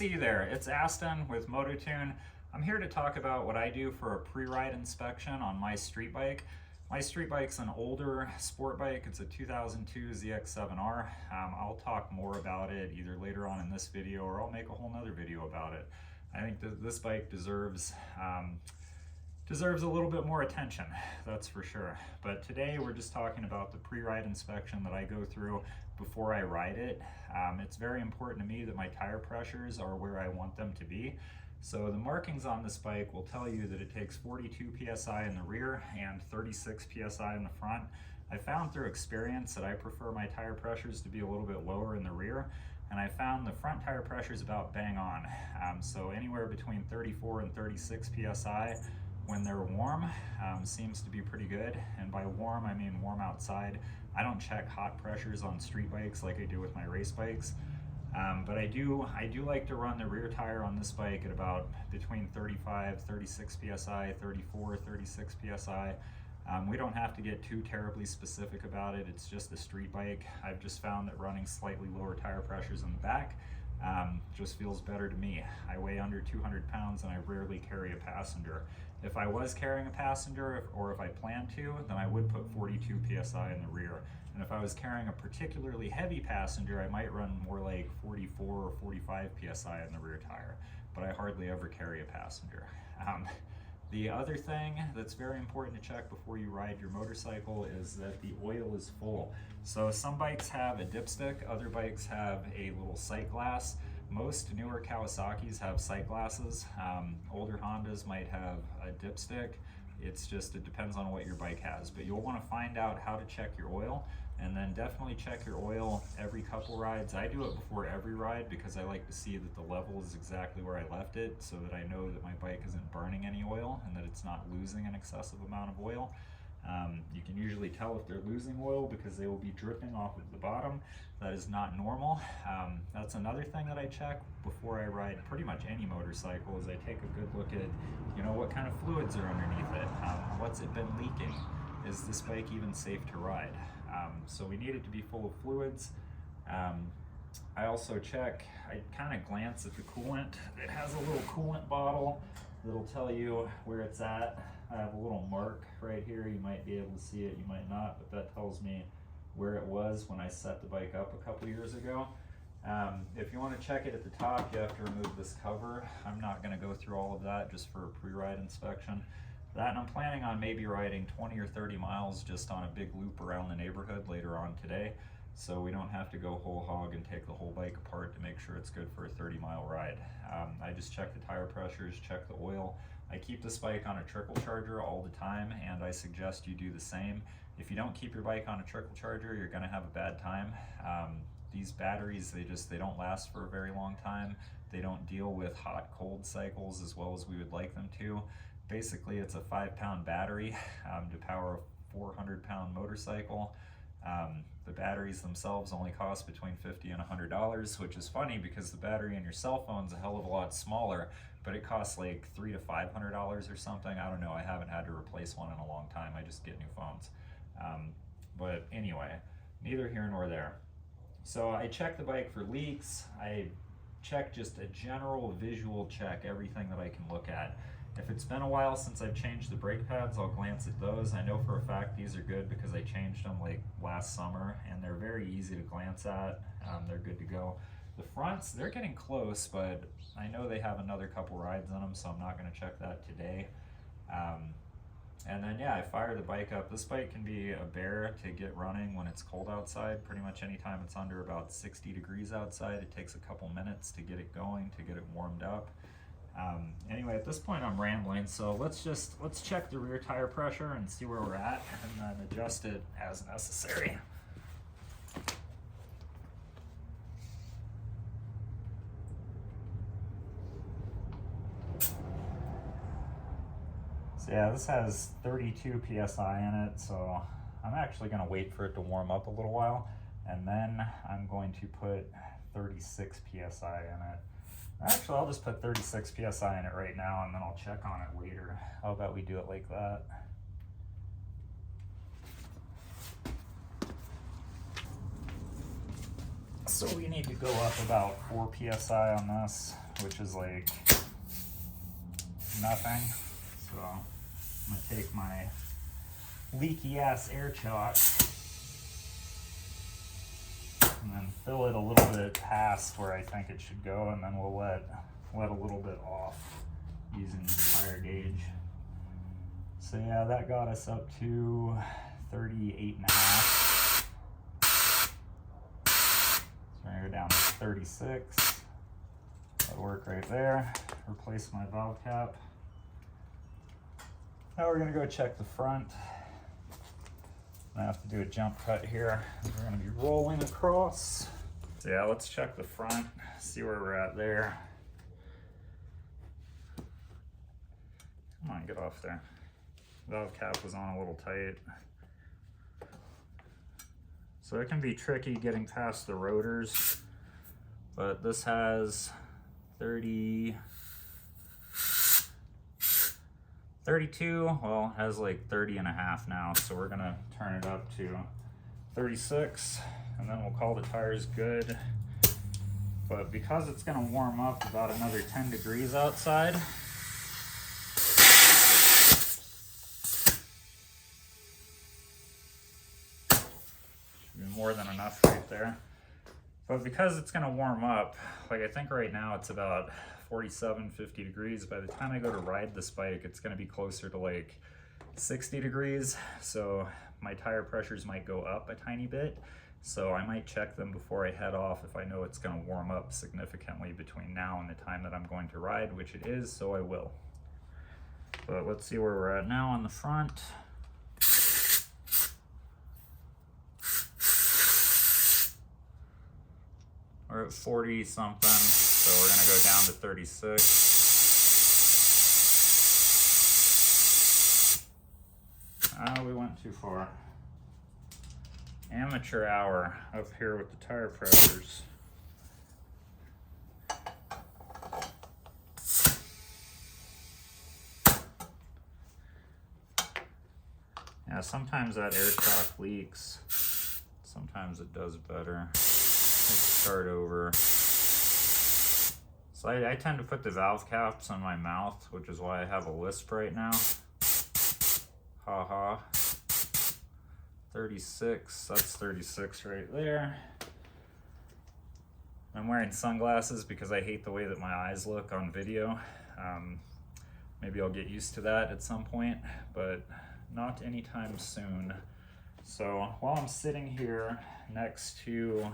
see you there. It's Aston with Moto2N. I'm here to talk about what I do for a pre-ride inspection on my street bike. My street bike's an older sport bike. It's a 2002 ZX7R. I'll talk more about it either later on in this video or I'll make a whole nother video about it. I think that this bike deserves a little bit more attention, that's for sure. But today we're just talking about the pre-ride inspection that I go through before I ride it. It's very important to me that my tire pressures are where I want them to be. So the markings on this bike will tell you that it takes 42 PSI in the rear and 36 PSI in the front. I found through experience that I prefer my tire pressures to be a little bit lower in the rear, and I found the front tire pressure is about bang on. So anywhere between 34 and 36 PSI when they're warm seems to be pretty good. And by warm, I mean warm outside. I don't check hot pressures on street bikes like I do with my race bikes. But I do like to run the rear tire on this bike at about between 35, 36 PSI, 34, 36 PSI. We don't have to get too terribly specific about it. It's just a street bike. I've just found that running slightly lower tire pressures in the back just feels better to me. I weigh under 200 pounds and I rarely carry a passenger. If I was carrying a passenger, or if I plan to, then I would put 42 PSI in the rear. And if I was carrying a particularly heavy passenger, I might run more like 44 or 45 PSI in the rear tire, but I hardly ever carry a passenger. The other thing that's very important to check before you ride your motorcycle is that the oil is full. So some bikes have a dipstick, other bikes have a little sight glass. Most newer Kawasaki's have sight glasses. Older Hondas might have a dipstick. It depends on what your bike has, but you'll want to find out how to check your oil, and then definitely check your oil every couple rides. I do it before every ride because I like to see that the level is exactly where I left it, so that I know that my bike isn't burning any oil and that it's not losing an excessive amount of oil. You can usually tell if they're losing oil because they will be dripping off of the bottom. That is not normal. That's another thing that I check before I ride pretty much any motorcycle, is I take a good look at, what kind of fluids are underneath it. What's it been leaking? Is this bike even safe to ride? So we need it to be full of fluids. I also check, I kind of glance at the coolant. It has a little coolant bottle that'll tell you where it's at. I have a little mark right here. You might be able to see it, you might not, but that tells me where it was when I set the bike up a couple years ago. If you want to check it at the top, you have to remove this cover. I'm not going to go through all of that just for a pre-ride inspection. That, and I'm planning on maybe riding 20 or 30 miles just on a big loop around the neighborhood later on today, so we don't have to go whole hog and take the whole bike apart to make sure it's good for a 30-mile ride. I just check the tire pressures, check the oil. I keep this bike on a trickle charger all the time, and I suggest you do the same. If you don't keep your bike on a trickle charger, you're going to have a bad time. These batteries, they don't last for a very long time. They don't deal with hot-cold cycles as well as we would like them to. Basically, it's a 5-pound battery to power a 400-pound motorcycle. The batteries themselves only cost between $50 and $100, which is funny because the battery in your cell phone's a hell of a lot smaller, but it costs like $300 to $500 or something. I don't know, I haven't had to replace one in a long time. I just get new phones. But anyway, neither here nor there. So I check the bike for leaks. I check just a general visual check, everything that I can look at. If it's been a while since I've changed the brake pads, I'll glance at those. I know for a fact these are good because I changed them like last summer, and they're very easy to glance at. They're good to go. The fronts, they're getting close, but I know they have another couple rides in them, so I'm not going to check that today. And then yeah, I fire the bike up. This bike can be a bear to get running when it's cold outside. Pretty much anytime it's under about 60 degrees outside, it takes a couple minutes to get it going, to get it warmed up. Anyway, at this point I'm rambling, so let's check the rear tire pressure and see where we're at, and then adjust it as necessary. So yeah, this has 32 PSI in it, so I'm actually going to wait for it to warm up a little while, and then I'm going to put 36 PSI in it. Actually, I'll just put 36 PSI in it right now, and then I'll check on it later. How about we do it like that? So we need to go up about 4 PSI on this. which is like nothing. So I'm gonna take my leaky ass air chock and then fill it a little bit past where I think it should go, and then we'll let a little bit off using the tire gauge. So yeah, that got us up to 38.5. So we're gonna go down to 36. That'll work right there. Replace my valve cap. Now we're gonna go check the front. I have to do a jump cut here. We're gonna be rolling across. So yeah, let's check the front, see where we're at there. Come on, get off there. Valve cap was on a little tight. So it can be tricky getting past the rotors, but this has 32, well, it has like 30.5 now, so we're gonna turn it up to 36, and then we'll call the tires good. But because it's gonna warm up about another 10 degrees outside, should be more than enough right there. But because it's gonna warm up, like I think right now it's about 47, 50 degrees. By the time I go to ride this bike, it's gonna be closer to like 60 degrees. So my tire pressures might go up a tiny bit. So I might check them before I head off if I know it's gonna warm up significantly between now and the time that I'm going to ride, which it is, so I will. But let's see where we're at now on the front. We're at 40 something, so we're gonna go down to 36. Oh, we went too far. Amateur hour up here with the tire pressures. Yeah, sometimes that air shock leaks. Sometimes it does better. Start over. So I tend to put the valve caps on my mouth, which is why I have a lisp right now. Ha ha. 36, that's 36 right there. I'm wearing sunglasses because I hate the way that my eyes look on video. Maybe I'll get used to that at some point, but not anytime soon. So while I'm sitting here next to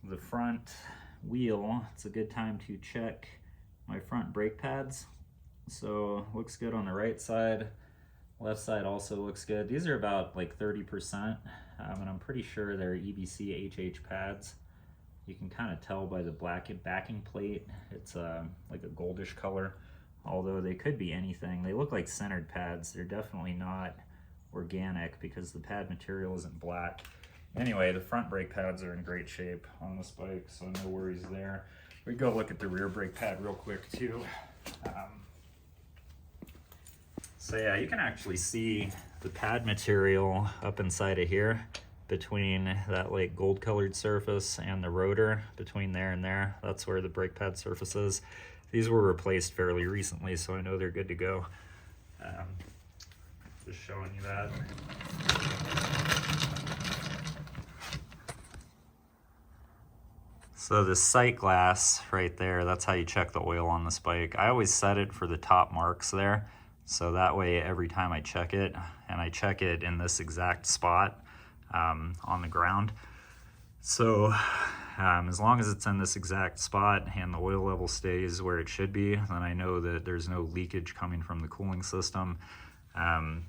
the front wheel, it's a good time to check my front brake pads. So looks good on the right side. Left side also looks good. These are about like 30%, and I'm pretty sure they're EBC HH pads. You can kind of tell by the black backing plate. It's like a goldish color, although they could be anything. They look like centered pads. They're definitely not organic because the pad material isn't black. Anyway, the front brake pads are in great shape on this bike, so no worries there. We go look at the rear brake pad real quick too. So yeah, you can actually see the pad material up inside of here between that like gold colored surface and the rotor. Between there and there, that's where the brake pad surface is. These were replaced fairly recently, so I know they're good to go. Just showing you that. So the sight glass right there, that's how you check the oil on this bike. I always set it for the top marks there. So that way every time I check it, and I check it in this exact spot on the ground. So as long as it's in this exact spot and the oil level stays where it should be, then I know that there's no leakage coming from the cooling system. And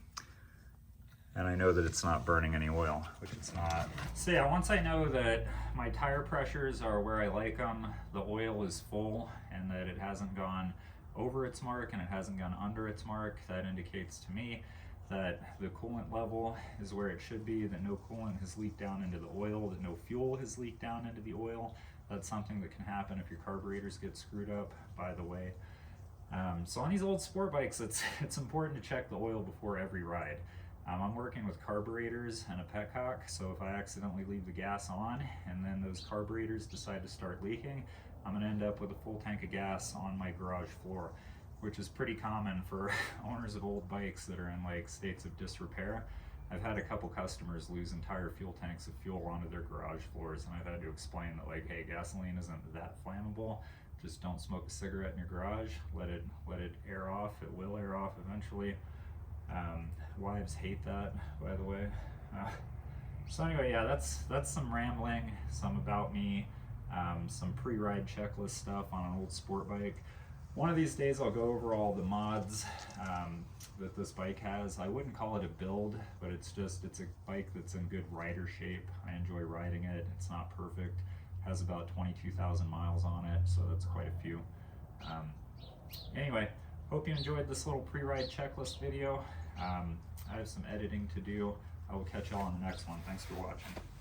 I know that it's not burning any oil, which it's not. So yeah, once I know that my tire pressures are where I like them, the oil is full, and that it hasn't gone over its mark and it hasn't gone under its mark, that indicates to me that the coolant level is where it should be, that no coolant has leaked down into the oil, that no fuel has leaked down into the oil. That's something that can happen if your carburetors get screwed up, by the way. So on these old sport bikes, it's important to check the oil before every ride. I'm working with carburetors and a petcock, so if I accidentally leave the gas on and then those carburetors decide to start leaking, I'm gonna end up with a full tank of gas on my garage floor, which is pretty common for owners of old bikes that are in like states of disrepair. I've had a couple customers lose entire fuel tanks of fuel onto their garage floors, and I've had to explain that, like, hey, gasoline isn't that flammable. Just don't smoke a cigarette in your garage. Let it air off. It will air off eventually. Wives hate that, by the way. So anyway, yeah, that's some rambling, some about me, some pre-ride checklist stuff on an old sport bike. One of these days I'll go over all the mods that this bike has. I wouldn't call it a build, but it's a bike that's in good rider shape. I enjoy riding it. It's not perfect. It has about 22,000 miles on it, so that's quite a few. Anyway, hope you enjoyed this little pre-ride checklist video. I have some editing to do. I will catch y'all on the next one. Thanks for watching.